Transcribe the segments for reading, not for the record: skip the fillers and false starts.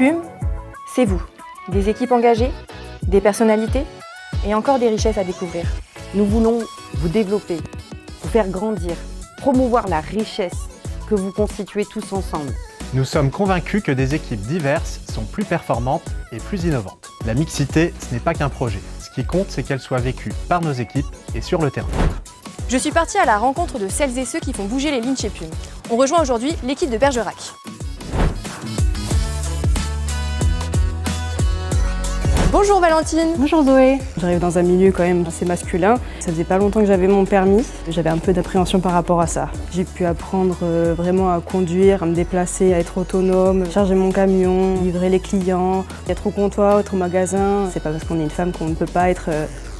PUM, c'est vous. Des équipes engagées, des personnalités et encore des richesses à découvrir. Nous voulons vous développer, vous faire grandir, promouvoir la richesse que vous constituez tous ensemble. Nous sommes convaincus que des équipes diverses sont plus performantes et plus innovantes. La mixité, ce n'est pas qu'un projet. Ce qui compte, c'est qu'elle soit vécue par nos équipes et sur le terrain. Je suis partie à la rencontre de celles et ceux qui font bouger les lignes chez PUM. On rejoint aujourd'hui l'équipe de Bergerac. Bonjour Valentine. Bonjour Zoé. J'arrive dans un milieu quand même assez masculin. Ça faisait pas longtemps que j'avais mon permis. J'avais un peu d'appréhension par rapport à ça. J'ai pu apprendre vraiment à conduire, à me déplacer, à être autonome, charger mon camion, livrer les clients, être au comptoir, être au magasin. C'est pas parce qu'on est une femme qu'on ne peut pas être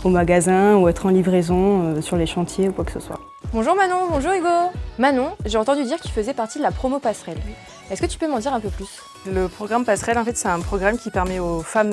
au magasin ou être en livraison sur les chantiers ou quoi que ce soit. Bonjour Manon, bonjour Hugo. Manon, j'ai entendu dire que tu faisais partie de la promo Passerelle. Est-ce que tu peux m'en dire un peu plus? Le programme Passerelle, en fait, c'est un programme qui permet aux femmes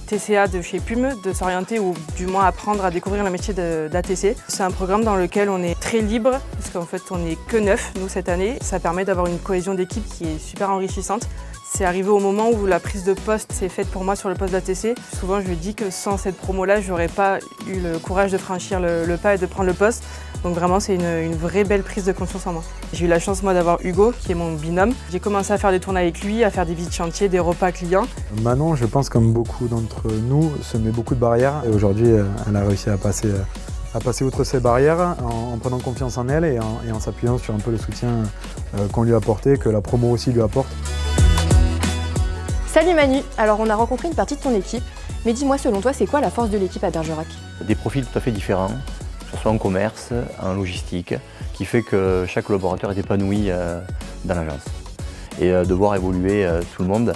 TCA de chez PUM de s'orienter ou du moins apprendre à découvrir le métier d'ATC. C'est un programme dans lequel on est très libre parce qu'en fait on n'est que 9 nous cette année. Ça permet d'avoir une cohésion d'équipe qui est super enrichissante. C'est arrivé au moment où la prise de poste s'est faite pour moi sur le poste d'ATC. Souvent je lui dis que sans cette promo-là, je n'aurais pas eu le courage de franchir le pas et de prendre le poste. Donc vraiment c'est une vraie belle prise de confiance en moi. J'ai eu la chance moi d'avoir Hugo qui est mon binôme. J'ai commencé à faire des tournées avec lui, à faire des visites chantiers, des repas clients. Manon, je pense comme beaucoup d'entre nous, se met beaucoup de barrières et aujourd'hui elle a réussi à passer outre ces barrières en prenant confiance en elle et en s'appuyant sur un peu le soutien qu'on lui a apporté, que la promo aussi lui apporte. Salut Manu, alors on a rencontré une partie de ton équipe, mais dis-moi selon toi c'est quoi la force de l'équipe à Bergerac? Des profils tout à fait différents, que ce soit en commerce, en logistique, qui fait que chaque collaborateur est épanoui dans l'agence. Et de voir évoluer tout le monde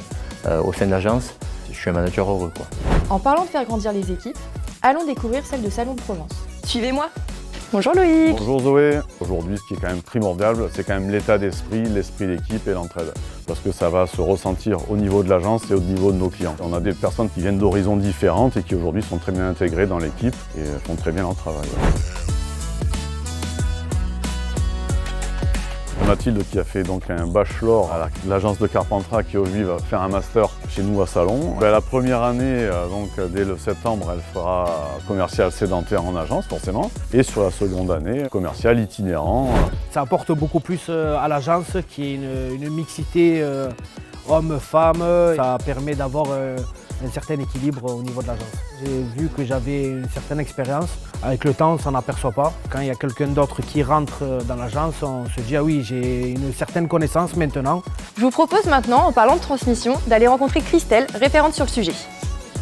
au sein de l'agence, je suis un manager heureux, quoi. En parlant de faire grandir les équipes, allons découvrir celle de Salon de Provence. Suivez-moi. Bonjour Loïc. Bonjour Zoé. Aujourd'hui, ce qui est quand même primordial, c'est quand même l'état d'esprit, l'esprit d'équipe et l'entraide. Parce que ça va se ressentir au niveau de l'agence et au niveau de nos clients. On a des personnes qui viennent d'horizons différentes et qui aujourd'hui sont très bien intégrées dans l'équipe et font très bien leur travail. Mathilde qui a fait donc un bachelor à l'agence de Carpentras qui aujourd'hui va faire un master chez nous à Salon. La première année, donc dès le septembre, elle fera commercial sédentaire en agence forcément. Et sur la seconde année, commercial itinérant. Ça apporte beaucoup plus à l'agence qui est une mixité homme-femme. Ça permet d'avoir un certain équilibre au niveau de l'agence. J'ai vu que j'avais une certaine expérience. Avec le temps, on ne s'en aperçoit pas. Quand il y a quelqu'un d'autre qui rentre dans l'agence, on se dit « Ah oui, j'ai une certaine connaissance maintenant ». Je vous propose maintenant, en parlant de transmission, d'aller rencontrer Christelle, référente sur le sujet.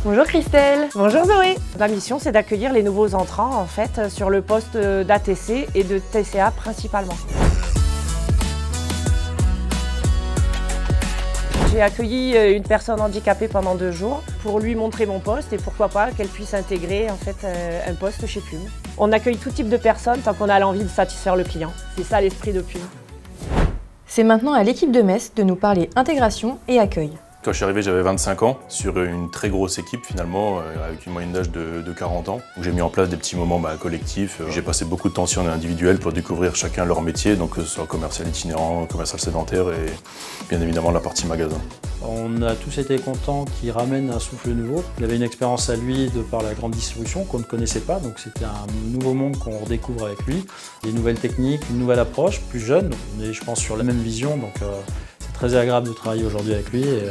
Bonjour Christelle. Bonjour Zoé. Ma mission, c'est d'accueillir les nouveaux entrants en fait sur le poste d'ATC et de TCA principalement. J'ai accueilli une personne handicapée pendant 2 jours pour lui montrer mon poste et pourquoi pas qu'elle puisse intégrer en fait un poste chez PUM. On accueille tout type de personnes tant qu'on a l'envie de satisfaire le client. C'est ça l'esprit de PUM. C'est maintenant à l'équipe de Metz de nous parler intégration et accueil. Quand je suis arrivé, j'avais 25 ans, sur une très grosse équipe finalement, avec une moyenne d'âge de 40 ans. J'ai mis en place des petits moments collectifs. J'ai passé beaucoup de temps sur individuel pour découvrir chacun leur métier, donc que ce soit commercial itinérant, commercial sédentaire et bien évidemment la partie magasin. On a tous été contents qu'il ramène un souffle nouveau. Il avait une expérience à lui de par la grande distribution qu'on ne connaissait pas, donc c'était un nouveau monde qu'on redécouvre avec lui. Des nouvelles techniques, une nouvelle approche, plus jeune. On est je pense sur la même vision, donc c'est très agréable de travailler aujourd'hui avec lui et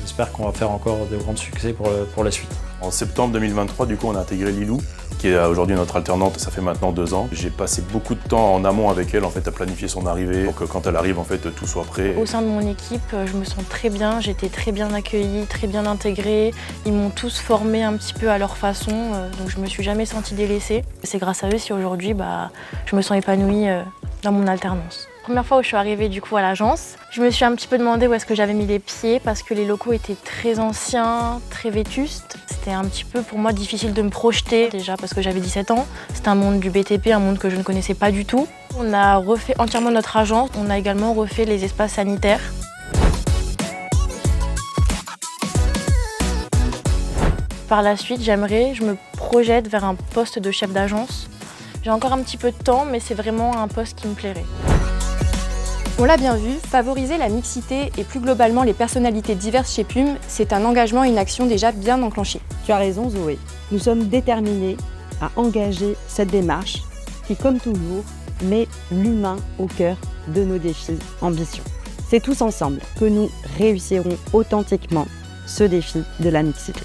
j'espère qu'on va faire encore de grands succès pour la suite. En septembre 2023, du coup, on a intégré Lilou, qui est aujourd'hui notre alternante, ça fait maintenant 2 ans. J'ai passé beaucoup de temps en amont avec elle, en fait, à planifier son arrivée, pour que quand elle arrive, en fait, tout soit prêt. Au sein de mon équipe, je me sens très bien, j'ai été très bien accueillie, très bien intégrée. Ils m'ont tous formée un petit peu à leur façon, donc je me suis jamais sentie délaissée. C'est grâce à eux si aujourd'hui, je me sens épanouie dans mon alternance. La première fois où je suis arrivée du coup à l'agence, je me suis un petit peu demandé où est-ce que j'avais mis les pieds parce que les locaux étaient très anciens, très vétustes. C'était un petit peu pour moi difficile de me projeter déjà parce que j'avais 17 ans. C'était un monde du BTP, un monde que je ne connaissais pas du tout. On a refait entièrement notre agence, on a également refait les espaces sanitaires. Par la suite, je me projette vers un poste de chef d'agence. J'ai encore un petit peu de temps, mais c'est vraiment un poste qui me plairait. On l'a bien vu, favoriser la mixité et plus globalement les personnalités diverses chez PUM, c'est un engagement et une action déjà bien enclenchée. Tu as raison Zoé, nous sommes déterminés à engager cette démarche qui, comme toujours, met l'humain au cœur de nos défis ambitions. C'est tous ensemble que nous réussirons authentiquement ce défi de la mixité.